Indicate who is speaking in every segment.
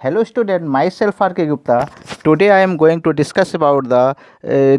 Speaker 1: Hello student, myself R.K. Gupta. Today I am going to discuss about the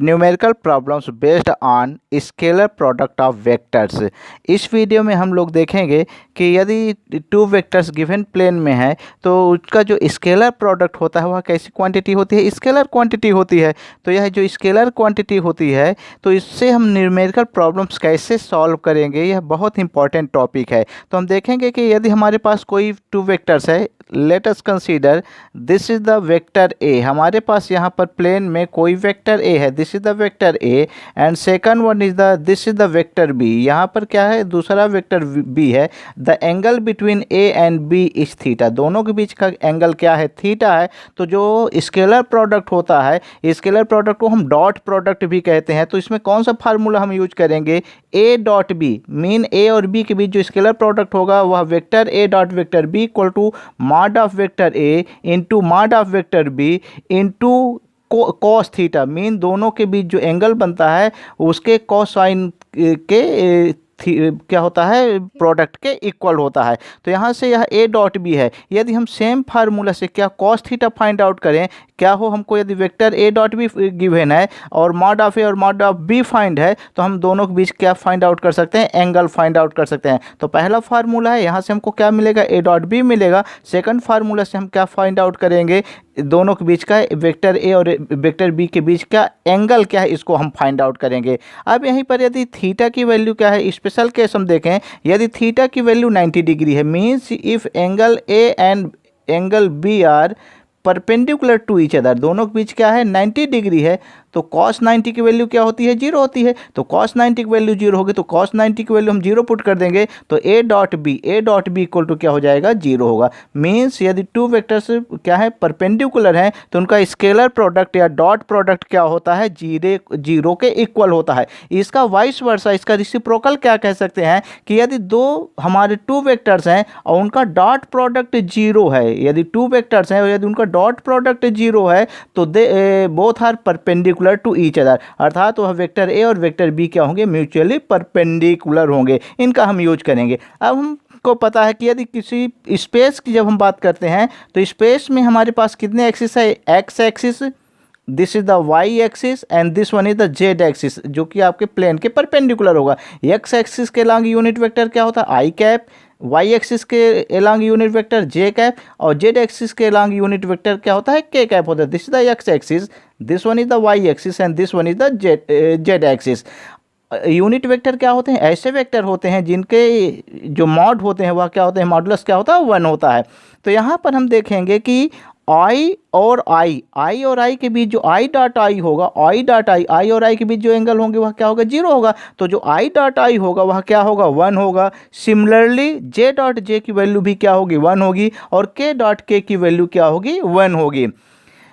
Speaker 1: numerical problems based on scalar product of vectors. इस video में हम लोग देखेंगे कि यदि two vectors given plane में है तो उसका जो स्केलर प्रोडक्ट होता है वह कैसी क्वांटिटी होती है, स्केलर क्वांटिटी होती है। तो यह जो स्केलर क्वांटिटी होती है तो इससे हम न्यूमेरिकल प्रॉब्लम्स कैसे सॉल्व करेंगे, यह बहुत इंपॉर्टेंट टॉपिक है। तो हम देखेंगे कि यदि हमारे पास कोई टू वेक्टर्स है, let us consider this is the vector ए। हमारे पास यहाँ पर प्लेन में कोई वेक्टर ए है, this is the vector A, and second one is the this is the vector B. यहाँ पर क्या है, दूसरा वेक्टर बी है। The angle between A and B is theta, दोनों के बीच का एंगल क्या है, थीटा है। तो जो स्केलर प्रोडक्ट होता है, स्केलर प्रोडक्ट को हम डॉट प्रोडक्ट भी कहते हैं। तो इसमें कौन सा फार्मूला हम यूज करेंगे, A dot B, mean A और बी के बीच जो स्केलर प्रोडक्ट होगा वह vector A dot vector B equal to mod of vector A into mod of vector B into cos theta, mean दोनों के बीच जो एंगल बनता है उसके कॉस साइन के क्या होता है, प्रोडक्ट के इक्वल होता है। तो यहाँ से यह ए डॉट बी है। यदि हम सेम फार्मूला से क्या कॉस थीटा फाइंड आउट करें, क्या हो हमको, यदि vector A dot be given है और मॉड ऑफ ए और मॉड ऑफ बी फाइंड है तो हम दोनों के बीच क्या फाइंड आउट कर सकते हैं, एंगल फाइंड आउट कर सकते हैं। तो पहला फार्मूला है, यहाँ से हमको क्या मिलेगा, ए डॉट बी मिलेगा। सेकंड फार्मूला से हम क्या फाइंड आउट करेंगे, दोनों के बीच का वेक्टर ए और वेक्टर बी के बीच का एंगल क्या है, इसको हम फाइंड आउट करेंगे। अब यहीं पर यदि थीटा की वैल्यू क्या है, स्पेशल केस हम देखें, यदि थीटा की वैल्यू 90 डिग्री है, means if angle A and angle B are perpendicular to each other, दोनों के बीच क्या है 90 डिग्री है, तो cos 90 की वैल्यू क्या होती है, जीरो होती है। तो cos 90 की वैल्यू जीरो होगी तो cos 90 की वैल्यू हम जीरो पुट कर देंगे तो A dot B equal to क्या हो जाएगा, जीरो होगा। मीन्स यदि टू वेक्टर्स क्या है, परपेंडिकुलर हैं तो उनका स्केलर प्रोडक्ट या डॉट प्रोडक्ट क्या होता है, जीरो के इक्वल होता है। इसका वाइस वर्सा, इसका रिसिप्रोकल क्या कह सकते हैं कि यदि दो हमारे टू वेक्टर्स हैं और उनका डॉट प्रोडक्ट जीरो है, यदि टू वेक्टर्स हैं और यदि उनका डॉट प्रोडक्ट जीरो है तो they both are perpendicular to each other, अर्थात वह वेक्टर ए और वेक्टर बी क्या होंगे, म्यूचुअली परपेंडिकुलर होंगे। इनका हम यूज करेंगे। अब हमको पता है कि यदि किसी स्पेस की जब हम बात करते हैं तो स्पेस में हमारे पास कितने एक्सिस है, X axis, this is the Y axis and this one is the Z axis, जो कि आपके प्लेन के परपेंडिकुलर होगा। एक्स एक्सिस के लॉन्ग यूनिट वेक्टर क्या होता है, आई कैप, वाई एक्सिस के along unit vector J cap और जेड एक्सिस के एलॉन्ग यूनिट वेक्टर क्या होता है, के कैप होता है। This is the X axis, this one is the Y axis and this one is the Z axis. Unit vector क्या होते हैं, ऐसे वेक्टर होते हैं जिनके जो मॉड होते हैं वह क्या होते हैं, मॉडुलस क्या होता है, 1 होता है। तो यहाँ पर हम देखेंगे कि आई और आई के बीच जो आई डॉट आई होगा, आई और आई के बीच जो एंगल होंगे वह क्या होगा, जीरो होगा। तो जो आई डॉट आई होगा वह क्या होगा, 1 होगा। सिमिलरली जे डॉट जे की वैल्यू भी क्या होगी, 1 होगी और के डॉट के की वैल्यू क्या होगी, 1 होगी।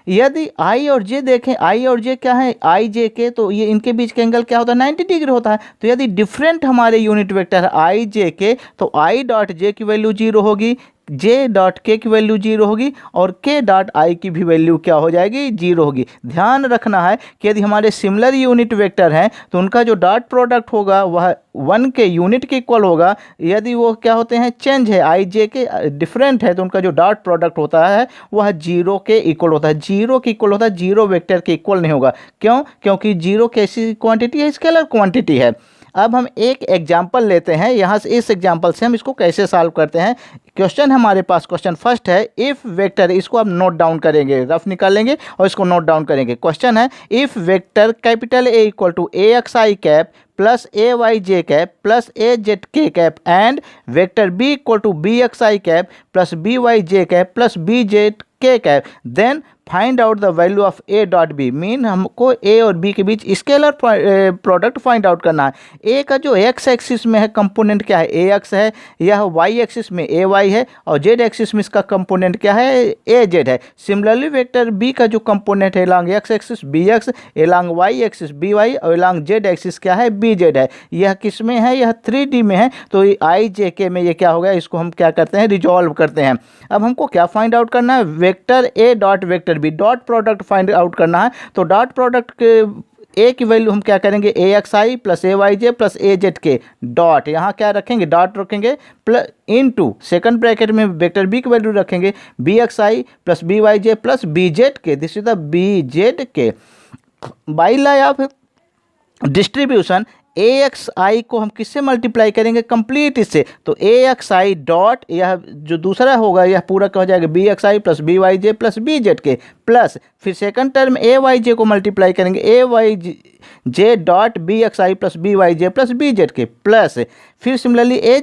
Speaker 1: यदि आई और जे देखें, आई और जे क्या है, आई जे के, तो ये इनके बीच का एंगल क्या होता है, 90 डिग्री होता है। तो यदि डिफरेंट हमारे यूनिट वेक्टर है आई जे के तो आई डॉट जे की वैल्यू जीरो होगी, जे डॉट के की वैल्यू जीरो होगी और के डॉट आई की भी वैल्यू क्या हो जाएगी, जीरो होगी। ध्यान रखना है कि यदि हमारे सिमिलर यूनिट वेक्टर हैं तो उनका जो डॉट प्रोडक्ट होगा वह 1 के यूनिट के इक्वल होगा। यदि वो क्या होते हैं, चेंज है, आई जे के डिफरेंट है तो उनका जो डॉट प्रोडक्ट होता है वह जीरो के इक्वल होता है, जीरो के इक्वल होता है, जीरो वेक्टर के इक्वल नहीं होगा। क्यों, क्योंकि जीरो कैसी क्वांटिटी है, स्केलर क्वांटिटी है। अब हम एक एग्जाम्पल लेते हैं, यहाँ से इस एग्जाम्पल से हम इसको कैसे सॉल्व करते हैं। क्वेश्चन हमारे पास, क्वेश्चन फर्स्ट है, इफ़ वेक्टर, इसको आप नोट डाउन करेंगे, रफ निकालेंगे और इसको नोट डाउन करेंगे। क्वेश्चन है, if vector capital A equal to A X I cap plus A Y J cap plus A Z K cap and vector B equal to B X I cap plus B Y J cap plus B Z K cap, then find out the value of A dot B. मीन हमको A और B के बीच scalar product find out करना है। ए का जो x axis में है कंपोनेंट क्या है, ए एक्स है, यह वाई एक्सिस में ए वाई है और जेड एक्सिस में इसका कंपोनेंट क्या है, ए जेड है। सिमिलरली वेक्टर बी का जो कंपोनेंट है along X axis B X, along Y axis B Y और एलॉन्ग जेड एक्सिस क्या है, बी जेड है। यह किस में है, यह 3D में है। तो आई जे के में ये क्या हो गया, इसको हम क्या करते हैं, रिजॉल्व करते हैं। अब हमको क्या फाइंड आउट करना है, vector A dot vector B, dot product find out करना है। तो डॉट प्रोडक्ट के ए की वैल्यू हम क्या करेंगे, A X I plus A Y J plus A Z K dot, यहाँ क्या रखेंगे, डॉट रखेंगे, प्लस इनटू सेकंड ब्रैकेट में वेक्टर बी की वैल्यू रखेंगे B X I plus B Y J plus B Z K, this is the B Z K, by law of distribution A X I को हम किससे multiply करेंगे, complete इससे, तो ए X I dot यह जो दूसरा होगा यह पूरा क्या हो जाएगा, B X I plus B Y J plus B Z K, plus फिर second term A Y J को मल्टीप्लाई करेंगे A Y J dot B X I plus B Y J plus B Z K, plus फिर similarly A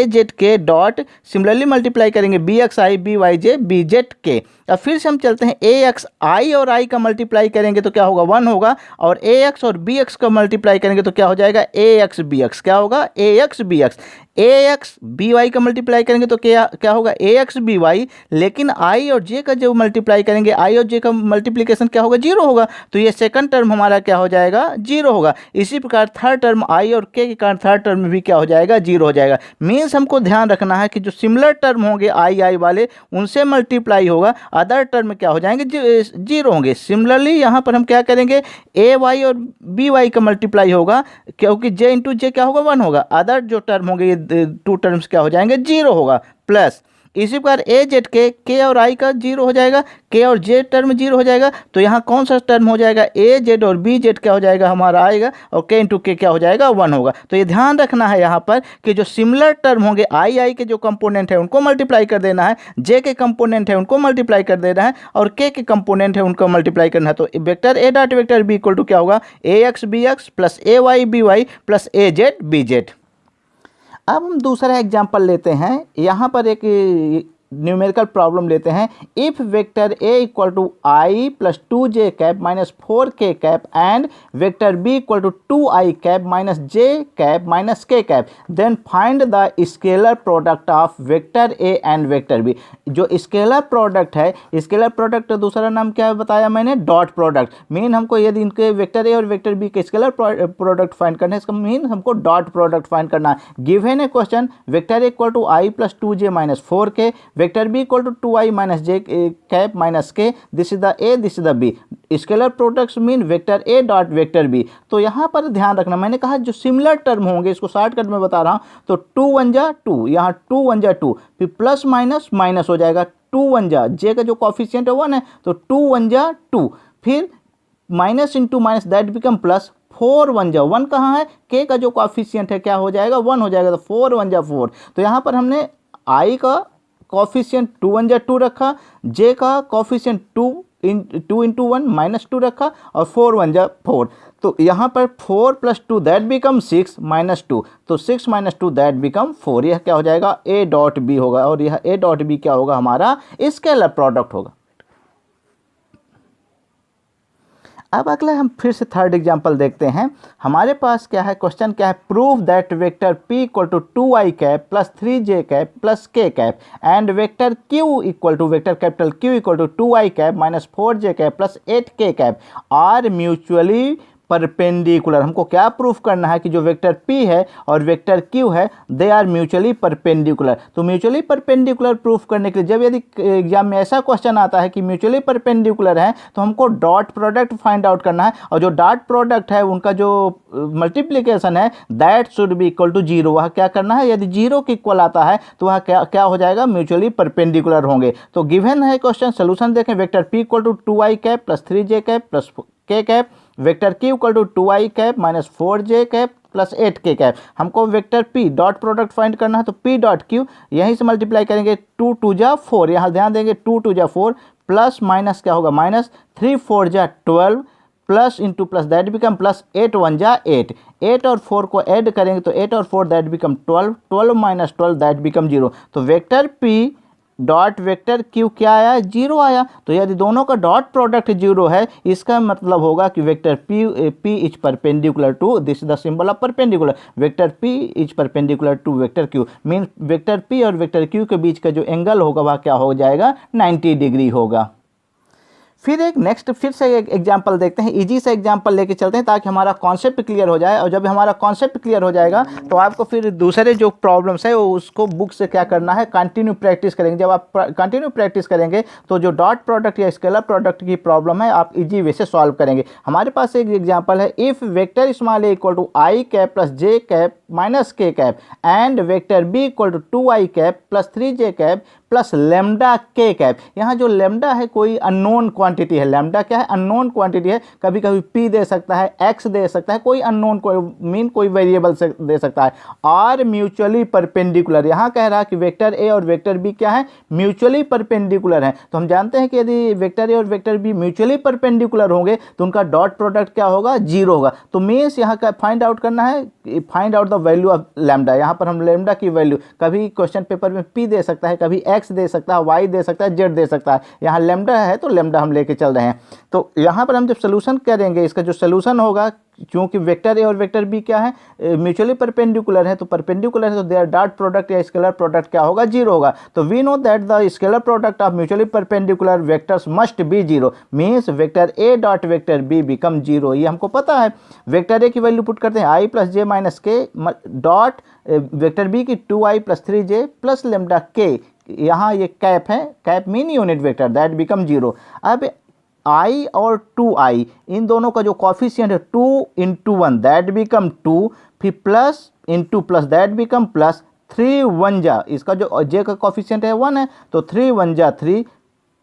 Speaker 1: Z K dot similarly multiply करेंगे B X I B Y J B Z K. अब फिर से हम चलते हैं, ए X आई और आई का मल्टीप्लाई करेंगे तो क्या होगा, 1 होगा, और ए एक्स और बी एक्स का मल्टीप्लाई करेंगे तो क्या हो जाएगा, ए एक्स बी एक्स, क्या होगा, A X B x, A X B Y का मल्टीप्लाई करेंगे तो क्या होगा, ए एक्स बी वाई, लेकिन आई और जे का जो मल्टीप्लाई करेंगे आई और जे का मल्टीप्लिकेशन क्या होगा, 0 होगा, तो ये सेकंड टर्म हमारा क्या हो जाएगा, 0 होगा। इसी प्रकार थर्ड टर्म आई और के कारण थर्ड टर्म में भी क्या हो जाएगा, 0 हो जाएगा। मीन्स हमको ध्यान रखना है कि जो सिमिलर टर्म होंगे आई आई वाले उनसे मल्टीप्लाई होगा, अदर टर्म में क्या हो जाएंगे, 0 होंगे। सिमिलरली यहाँ पर हम क्या करेंगे, ए वाई और बी वाई का मल्टीप्लाई होगा, क्योंकि जे इंटू जे क्या होगा, 1 होगा, अदर जो टर्म होंगे ये 2 टर्म्स क्या हो जाएंगे, 0 होगा, प्लस इसी प्रकार ए जेड के और आई का 0 हो जाएगा, के और जे टर्म 0 हो जाएगा, तो यहाँ कौन सा टर्म हो जाएगा, ए जेड और बी जेड क्या हो जाएगा हमारा आएगा, और के इंटू के क्या हो जाएगा, 1 होगा। तो ये ध्यान रखना है यहाँ पर कि जो सिमिलर टर्म होंगे आई के जो कंपोनेंट है उनको मल्टीप्लाई कर देना है, जे के कंपोनेंट है उनको मल्टीप्लाई कर देना है, और के कंपोनेंट है उनको मल्टीप्लाई करना है। तो vector A dot vector B equal to क्या होगा, A X B X plus A Y B Y plus A Z B Z. अब हम दूसरा एग्जाम्पल लेते हैं, यहाँ पर एक न्यूमेरिकल प्रॉब्लम लेते हैं। If vector A equal to I plus 2j cap minus 4k cap and vector B equal to 2i cap minus j cap minus k cap, then find the scalar product of vector A and vector B. जो scalar product है, scalar product दूसरा नाम क्या है बताया मैंने, dot product. Mean हमको यदि इनके वेक्टर ए और वेक्टर बी के स्केलर प्रोडक्ट फाइंड करना है, इसका मीन हमको डॉट प्रोडक्ट फाइंड करना है। Given a question vector A equal to I plus 2j minus 4k, vector B equal to 2i minus j cap minus k, this is the A this is the B. Scalar products mean vector A dot vector B. तो यहाँ पर ध्यान रखना, मैंने कहा जो similar term होंगे इसको शॉर्टकट में बता रहा हूँ, तो 2 1 जा 2, यहाँ 2 1 जा 2, फिर प्लस माइनस माइनस हो जाएगा, 2 1 जा जे का जो कॉफिशिएंट है 1 है, तो 2 1 जा 2, फिर minus into minus that become plus, 4 1 जा 1 कहाँ है, के का जो कॉफिशिएंट है क्या हो जाएगा, 1 हो जाएगा, तो 4 1 जा 4। तो यहाँ पर हमने आई का कॉफिशिएंट 2 1 जा 2 रखा, जे का कॉफिशिएंट 2 इंटू 1 माइनस 2 रखा, और 4 1 जा 4। तो यहाँ पर 4 प्लस 2 दैट बिकम 6 माइनस 2, तो 6 माइनस 2 दैट बिकम 4। यह क्या हो जाएगा, ए डॉट बी होगा, और यह ए डॉट बी क्या होगा, हमारा स्केलर प्रोडक्ट होगा। अब अगला हम फिर से थर्ड एग्जांपल देखते हैं। हमारे पास क्या है, क्वेश्चन क्या है, prove that vector p equal to 2i cap plus 3j cap plus k cap and vector q equal to vector capital q equal to 2i cap minus 4j cap plus 8k cap are mutually perpendicular. हमको क्या proof करना है कि जो vector p है और vector q है they are mutually perpendicular. तो म्यूचुअली परपेंडिकुलर प्रूफ करने के लिए जब यदि एग्जाम में ऐसा क्वेश्चन आता है कि म्यूचुअली परपेंडिकुलर है तो हमको डॉट प्रोडक्ट फाइंड आउट करना है, और जो डॉट प्रोडक्ट है उनका जो मल्टीप्लिकेशन है that should be equal to 0। वह क्या करना है, यदि 0 के इक्वल आता है तो वह क्या हो जाएगा, म्यूचुअली परपेंडिकुलर होंगे। तो गिवन है क्वेश्चन, सोल्यूशन देखें, vector p equal to 2i cap plus 3j cap plus k cap, vector q equal to 2i cap minus 4j cap plus 8k cap. हमको vector p dot product find करना है, तो p dot q यहीं से multiply करेंगे, 2 2 जा 4, यहाँ ध्यान देंगे 2 2 जा 4, प्लस माइनस क्या होगा, माइनस 3 4 जा 12, plus into plus that become plus, 8 1 जा 8, 8 और 4 को ऐड करेंगे तो 8 और 4 that become 12, 12 minus 12 that become 0। तो vector p dot vector Q क्या आया, 0 आया। तो यदि दोनों का डॉट प्रोडक्ट 0 है, इसका मतलब होगा कि vector p is perpendicular to, this is the symbol of perpendicular, vector p is perpendicular to vector q, mean vector p और वेक्टर q के बीच का जो एंगल होगा वह क्या हो जाएगा, 90 डिग्री होगा। फिर से एक एग्जांपल देखते हैं, इजी सा एग्जांपल लेके चलते हैं ताकि हमारा कॉन्सेप्ट क्लियर हो जाए। और जब हमारा कॉन्सेप्ट क्लियर हो जाएगा तो आपको फिर दूसरे जो प्रॉब्लम्स है उसको बुक से क्या करना है, कंटिन्यू प्रैक्टिस करेंगे। जब आप कंटिन्यू प्रैक्टिस करेंगे तो जो डॉट प्रोडक्ट या स्केलर प्रोडक्ट की प्रॉब्लम है आप इजी वे से सॉल्व करेंगे। हमारे पास एक एग्जाम्पल है, if vector small A equal to I cap plus J cap minus K cap and vector B equal to 2i cap plus 3j cap plus lambda K cap. यहाँ जो lambda है कोई unknown quantity है। Lambda क्या है, unknown quantity है। कभी कभी p दे सकता है, x दे सकता है, कोई अननोन कोई वेरिएबल से दे सकता है। आर म्यूचुअली परपेंडिकुलर, यहाँ कह रहा है कि वेक्टर ए और वेक्टर बी क्या है, म्यूचुअली परपेंडिकुलर है। तो हम जानते हैं कि यदि वेक्टर ए और वेक्टर बी म्यूचुअली परपेंडिकुलर होंगे तो उनका डॉट प्रोडक्ट क्या होगा, जीरो होगा। तो मीन्स यहाँ का फाइंड आउट करना है, find out the value of lambda. यहाँ पर हम लेमडा की वैल्यू, कभी क्वेश्चन पेपर में p दे सकता है, कभी x दे सकता है, y दे सकता है, z दे सकता है। यहाँ लेमडा है तो लेमडा हम लेके चल रहे हैं। तो यहाँ पर हम जब सोल्यूशन करेंगे, इसका जो सोल्यूशन होगा, क्योंकि वेक्टर ए और वेक्टर बी क्या है, म्यूचुअली परपेंडिकुलर है, तो परपेंडिकुलर है तो देयर डॉट प्रोडक्ट या स्केलर प्रोडक्ट क्या होगा, जीरो होगा। तो we know that the scalar product of mutually perpendicular vectors must be zero, means vector A dot vector B become zero. ये हमको पता है। वेक्टर ए की वैल्यू पुट करते हैं आई प्लस जे माइनस के डॉट वेक्टर बी की 2i plus 3j plus lambda के, यहाँ ये कैप है, cap mean unit vector, that become zero. अब i और 2i इन दोनों का जो कॉफिशिएंट है 2 इंटू 1 दैट बिकम 2, फिर plus into plus that become plus, 3 1 जा, इसका जो j का कॉफिशिएंट है 1 है तो 3 1 जा 3,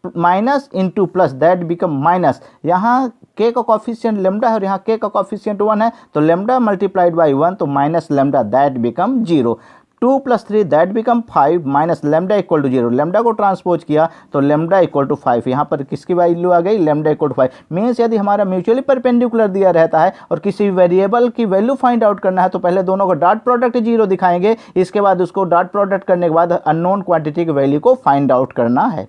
Speaker 1: minus into plus that become minus. यहाँ k का कॉफिशिएंट लेमडा है और यहाँ k का कॉफिशिएंट 1 है तो लेमडा मल्टीप्लाइड बाई 1 तो minus lambda that become zero. 2 plus 3 that become 5 minus lambda equal to zero. Lambda को ट्रांसपोज किया तो लेमडा इक्वल टू 5, यहाँ पर किसकी वैल्यू आ गई, लेमडा इक्वल टू 5। मीन्स यदि हमारा म्यूचुअली परपेंडिकुलर दिया रहता है और किसी वेरिएबल की वैल्यू फाइंड आउट करना है तो पहले दोनों का डॉट प्रोडक्ट जीरो दिखाएंगे, इसके बाद उसको डॉट प्रोडक्ट करने के बाद अननोन क्वांटिटी की वैल्यू को फाइंड आउट करना है।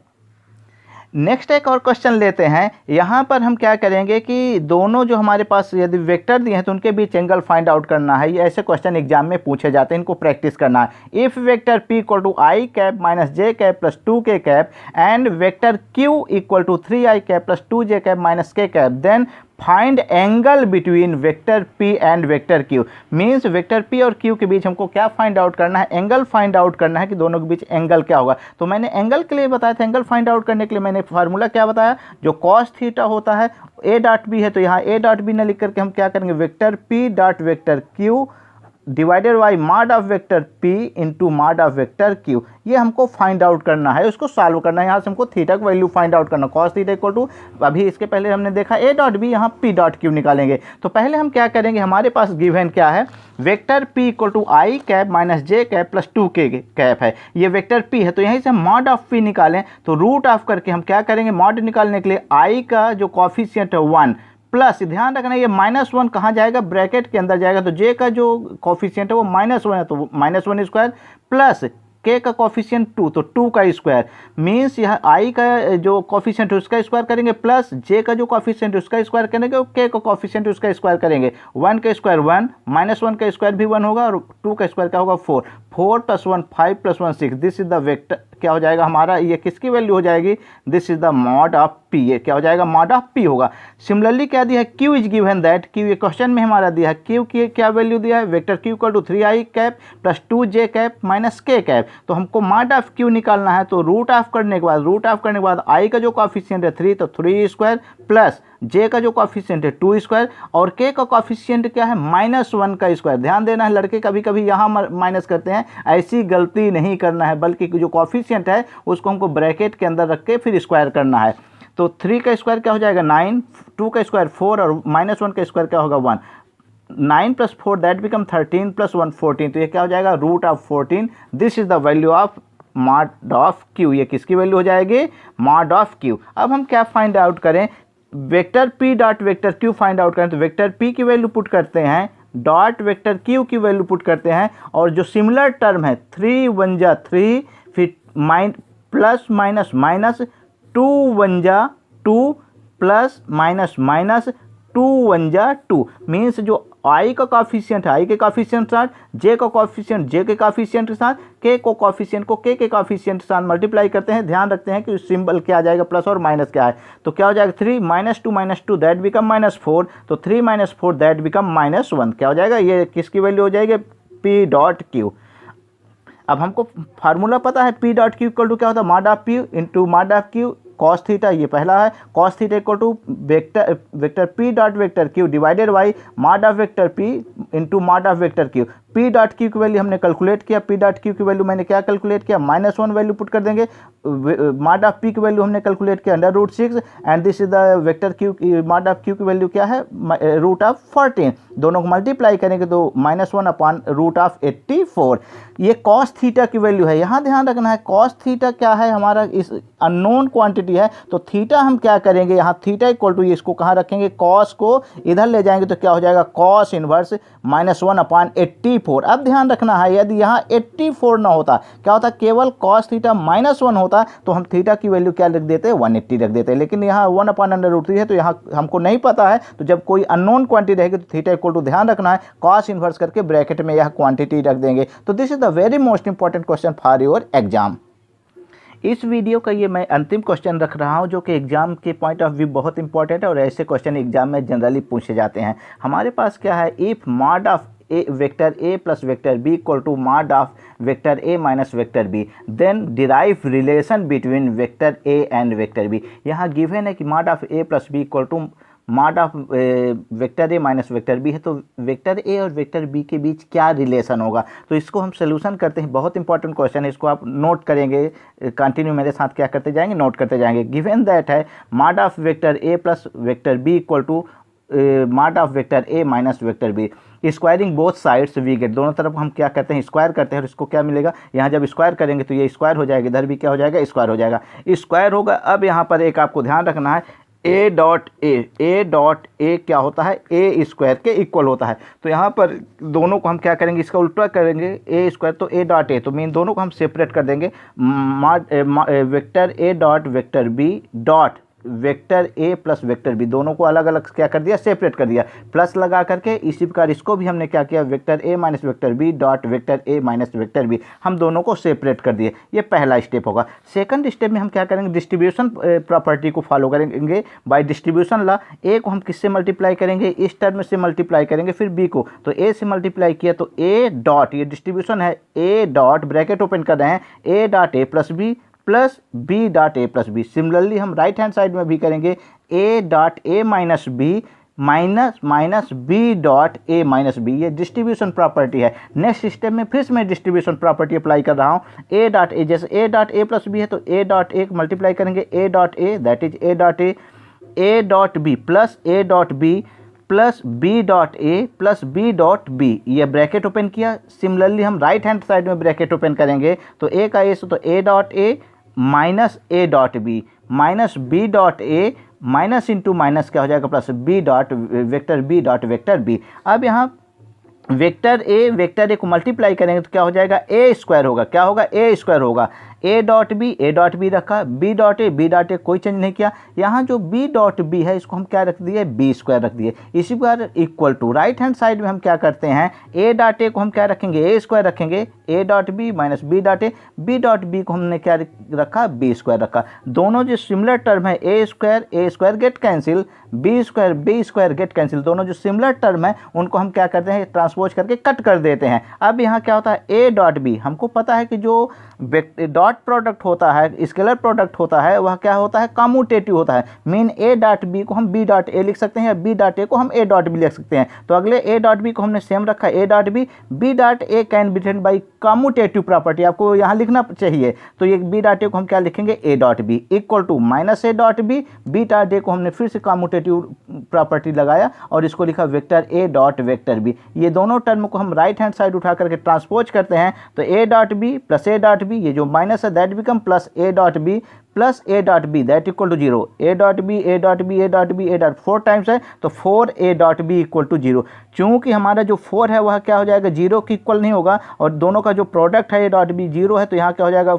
Speaker 1: नेक्स्ट एक और क्वेश्चन लेते हैं। यहाँ पर हम क्या करेंगे कि दोनों जो हमारे पास यदि वेक्टर दिए हैं तो उनके बीच एंगल फाइंड आउट करना है। ये ऐसे क्वेश्चन एग्जाम में पूछे जाते हैं, इनको प्रैक्टिस करना है। If vector p equal to I cap minus J cap plus 2k cap and vector q equal to 3i cap plus 2j cap minus k cap, then find angle between vector p and vector q। Means vector p और q के बीच हमको क्या find out करना है, angle find out करना है कि दोनों के बीच एंगल क्या होगा। तो मैंने एंगल के लिए बताया था, एंगल फाइंड आउट करने के लिए मैंने फार्मूला क्या बताया, जो कॉस थीटा होता है a डॉट b है तो यहाँ a डॉट b न लिख करके हम क्या करेंगे, vector p dot vector q divided by mod of vector p into mod of vector q। ये हमको फाइंड आउट करना है, उसको सॉल्व करना है। यहाँ से हमको थीटा की वैल्यू फाइंड आउट करना, कॉस थीटा इक्वल टू, अभी इसके पहले हमने देखा a डॉट b, यहाँ p डॉट q निकालेंगे। तो पहले हम क्या करेंगे, हमारे पास गिवन क्या है, vector p equal to I cap minus J cap plus 2k cap है, ये वेक्टर p है। तो यहीं से हम मॉड ऑफ p निकालें तो रूट ऑफ करके हम क्या करेंगे, मॉड निकालने के लिए i का जो कॉफिशिएंट है 1 प्लस, ध्यान रखना ये -1 कहाँ जाएगा, ब्रैकेट के अंदर जाएगा। तो j का जो कॉफिशिएंट है वो -1 है तो -1 स्क्वायर प्लस k का कॉफिशिएंट 2 तो 2 का स्क्वायर, मीन्स यह i का जो कॉफिशिएंट है उसका स्क्वायर करेंगे प्लस j का जो कॉफिशिएंट है उसका स्क्वायर करेंगे और k का कॉफिशिएंट उसका स्क्वायर करेंगे। 1 का स्क्वायर 1, -1 का स्क्वायर भी 1 होगा और 2 का स्क्वायर क्या होगा 4, 4 plus 1 5 plus 1 6, this is the vector, क्या हो जाएगा हमारा, ये किसकी वैल्यू हो जाएगी, this is the mod of p, ये क्या हो जाएगा, मॉड ऑफ p होगा। सिमिलरली क्या दिया है, q is given that, q ये क्वेश्चन में हमारा दिया है, q की क्या वैल्यू दिया है, vector q equal to 3i cap plus 2j cap minus k cap. तो हमको मॉड ऑफ q निकालना है, तो रूट ऑफ करने के बाद i का जो कॉफिशिएंट है 3 तो 3 स्क्वायर प्लस j का जो कॉफिशिएंट है 2 स्क्वायर और k का कॉफिशिएंट क्या है, -1 का स्क्वायर। ध्यान देना है, लड़के कभी कभी यहाँ माइनस करते हैं, ऐसी गलती नहीं करना है, बल्कि जो कॉफिशिएंट है उसको हमको ब्रैकेट के अंदर रख के फिर स्क्वायर करना है। तो 3 का स्क्वायर क्या हो जाएगा 9, 2 का स्क्वायर 4 और -1 का स्क्वायर क्या होगा 1, 9 प्लस 4 दैट बिकम 13 प्लस 1 14, तो ये क्या हो जाएगा root of 14। This is the value of mod of q, ये किसकी वैल्यू हो जाएगी, मॉड ऑफ q। अब हम क्या फाइंड आउट करें, vector p dot vector q find out करें तो वेक्टर p की वैल्यू पुट करते हैं, डॉट वेक्टर q की वैल्यू पुट करते हैं और जो सिमिलर टर्म है 3 1 जा 3, फिर प्लस माइनस माइनस 2 1 जा 2 प्लस माइनस माइनस 2 1 जा 2, मीन्स जो आई का कॉफिशिएंट है आई के कॉफिशिएंट के साथ, जे का कॉफिशिएंट जे के कॉफिशिएंट के साथ, के को कॉफिशिएंट को के कॉफिशिएंट के साथ मल्टीप्लाई करते हैं। ध्यान रखते हैं कि सिंबल क्या आ जाएगा, प्लस और माइनस क्या है, तो क्या हो जाएगा 3 -2 दैट बिकम -4, तो 3 - 4 दैट बिकम -1, क्या हो जाएगा, ये किसकी वैल्यू हो जाएगी, पी डॉट क्यू। अब हमको फार्मूला पता है, P dot Q equal to क्या होता है, mod of P into mod of Q cos theta, ये पहला है, cos theta equal to vector P dot vector Q divided by mod of vector P into mod of vector Q. P dot Q की value हमने calculate किया, P dot Q की value मैंने क्या calculate किया, -1 वैल्यू पुट कर देंगे, mod of P की वैल्यू हमने कैलकुलेट किया √6 and this is the vector Q, mod of Q की वैल्यू क्या है, √14, दोनों को मल्टीप्लाई करेंगे तो -1 अपॉन √84। ये कॉस थीटा की वैल्यू है, यहाँ ध्यान रखना है कॉस थीटा क्या है, हमारा इस अननोन क्वांटिटी है, तो थीटा हम क्या करेंगे, यहाँ थीटा इक्वल टू इसको कहाँ रखेंगे, कॉस को इधर ले जाएंगे तो क्या हो जाएगा, कॉस इनवर्स -1 अपॉन 84। अब ध्यान रखना है यदि यहाँ 84 ना होता, क्या होता, केवल कॉस थीटा -1 होता तो हम थीटा की वैल्यू क्या रख देते, 180 रख देते, लेकिन यहाँ 1 अपॉन √3 है तो यहाँ हमको नहीं पता है, तो जब कोई अननोन क्वांटिटी रहेगी तो थीटा इक्वल टू ध्यान रखना है कॉस इनवर्स करके ब्रैकेट में यह क्वांटिटी रख देंगे। तो this is the very most important question for your exam. इस वीडियो का ये मैं अंतिम क्वेश्चन रख रहा हूँ जो कि एग्जाम के पॉइंट ऑफ व्यू बहुत इंपॉर्टेंट है और ऐसे क्वेश्चन एग्जाम में जनरली पूछे जाते हैं। हमारे पास क्या है, if mod of a vector A plus vector B equal to mod of vector A minus vector B, then derive relation between vector A and vector B. यहाँ गिवन है कि mod of A plus B equal to mod of vector A minus vector B है, तो vector ए और vector B के बीच क्या relation होगा, तो इसको हम सोल्यूशन करते हैं। बहुत इंपॉर्टेंट क्वेश्चन है, इसको आप नोट करेंगे, कंटिन्यू मेरे साथ क्या करते जाएंगे, नोट करते जाएंगे। गिवन दैट है mod of vector A plus vector B equal to mod of vector A minus vector B, squaring both sides we get, दोनों तरफ हम क्या करते हैं, स्क्वायर करते हैं और इसको क्या मिलेगा, यहाँ जब स्क्वायर करेंगे तो ये स्क्वायर हो जाएगा, इधर भी क्या हो जाएगा, स्क्वायर हो जाएगा, स्क्वायर होगा। अब यहाँ पर एक आपको ध्यान रखना है, ए डॉट ए क्या होता है, ए स्क्वायर के इक्वल होता है, तो यहाँ पर दोनों को हम क्या करेंगे, इसका उल्टा करेंगे, ए स्क्वायर तो ए डॉट ए, तो मीन दोनों को हम सेपरेट कर देंगे, vector A dot vector B dot vector A plus vector B, दोनों को अलग अलग क्या कर दिया, सेपरेट कर दिया, प्लस लगा करके इसी प्रकार इसको भी हमने क्या किया, vector A minus vector B dot vector A minus vector B, हम दोनों को सेपरेट कर दिए। ये पहला स्टेप होगा। सेकंड स्टेप में हम क्या करेंगे, डिस्ट्रीब्यूशन प्रॉपर्टी को फॉलो करेंगे। बाय डिस्ट्रीब्यूशन ला ए को हम किससे मल्टीप्लाई करेंगे, इस टर्म से मल्टीप्लाई करेंगे, फिर बी को, तो ए से मल्टीप्लाई किया तो ए डॉट, ये डिस्ट्रीब्यूशन है, ए डॉट ब्रैकेट ओपन कर रहे हैं, A dot A plus B plus B dot A plus B. Similarly हम राइट हैंड साइड में भी करेंगे, A dot A minus B minus B dot A minus B, ये डिस्ट्रीब्यूशन प्रॉपर्टी है। Next step में फिर से मैं डिस्ट्रीब्यूशन प्रॉपर्टी अप्लाई कर रहा हूँ, ए डॉट ए, जैसे A dot A plus B है तो ए डॉट ए मल्टीप्लाई करेंगे, A dot A that is A dot A dot B plus A dot B plus B dot A plus B dot B, ये bracket open किया। Similarly हम right hand side में bracket open करेंगे तो A का A, तो A dot A minus A dot B minus B dot A minus into minus क्या हो जाएगा, plus B dot vector B. अब यहाँ वेक्टर ए को मल्टीप्लाई करेंगे तो क्या हो जाएगा, ए स्क्वायर होगा, क्या होगा, ए स्क्वायर होगा, ए डॉट बी रखा, बी डॉट ए कोई चेंज नहीं किया। यहाँ जो बी डॉट बी है इसको हम क्या रख दिए, बी स्क्वायर रख दिए। इसी प्रकार equal to right hand side में हम क्या करते हैं, ए डॉट ए को हम क्या रखेंगे, ए स्क्वायर रखेंगे, A dot B minus B dot B को हमने क्या रखा, बी स्क्वायर रखा। दोनों जो सिमिलर टर्म है, A square get cancel, B square get cancel, दोनों जो सिमिलर टर्म है उनको हम क्या करते हैं, ट्रांसपोज करके कट कर देते हैं। अब यहाँ क्या होता है, ए डॉट बी, हमको पता है कि जो डॉट प्रोडक्ट होता है, स्केलर प्रोडक्ट होता है, वह क्या होता है, कम्यूटेटिव होता है। मीन ए डॉट बी को हम बी डॉट ए लिख सकते हैं या बी डॉट ए को हम ए डॉट बी लिख सकते हैं। तो अगले ए डॉट बी को हमने सेम रखा, A dot B dot A can be written by commutative property, आपको यहाँ लिखना चाहिए। तो ये बी डॉट ए को हम क्या लिखेंगे, A dot B equal to minus A dot B dot A को हमने फिर से कम्यूटेटिव प्रॉपर्टी लगाया और इसको लिखा vector A dot vector B. ये दोनों टर्म को हम राइट हैंड साइड उठा करके ट्रांसपोज करते हैं तो A dot B plus A dot B, ये जो माइनस है that become plus A dot B that equal to 0, A dot B 4 times है तो 4 A dot B equal to 0। चूँकि हमारा जो 4 है वह क्या हो जाएगा, 0 के इक्वल नहीं होगा और दोनों का जो प्रोडक्ट है ए डॉट बी 0 है, तो यहाँ क्या हो जाएगा,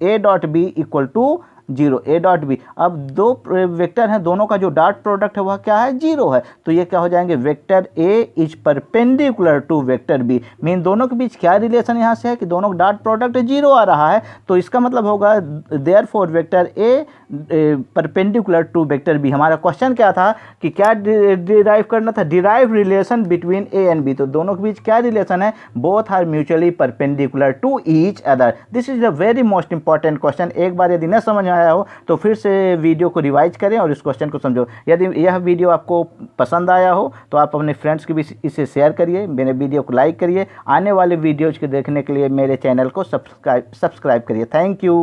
Speaker 1: A dot B equal to zero, A dot B. अब दो वेक्टर हैं, दोनों का जो डॉट प्रोडक्ट है वह क्या है, जीरो है। तो ये क्या हो जाएंगे, vector A is perpendicular to vector B. Mean दोनों के बीच क्या रिलेशन यहाँ से है कि दोनों का डॉट प्रोडक्ट जीरो आ रहा है। तो इसका मतलब होगा therefore vector A perpendicular to vector B. हमारा क्वेश्चन क्या था कि क्या डिराइव करना था, derive relation between A and B. तो दोनों के बीच क्या रिलेशन है, both are mutually perpendicular to each other. This is a very most important question. एक बार यदि न समझ में आया हो तो फिर से वीडियो को रिवाइज करें और इस क्वेश्चन को समझो। यदि यह वीडियो आपको पसंद आया हो तो आप अपने फ्रेंड्स के बीच इसे शेयर करिए, मेरे वीडियो को लाइक करिए। आने वाले वीडियोज को देखने के लिए मेरे चैनल को सब्सक्राइब करिए। Thank you.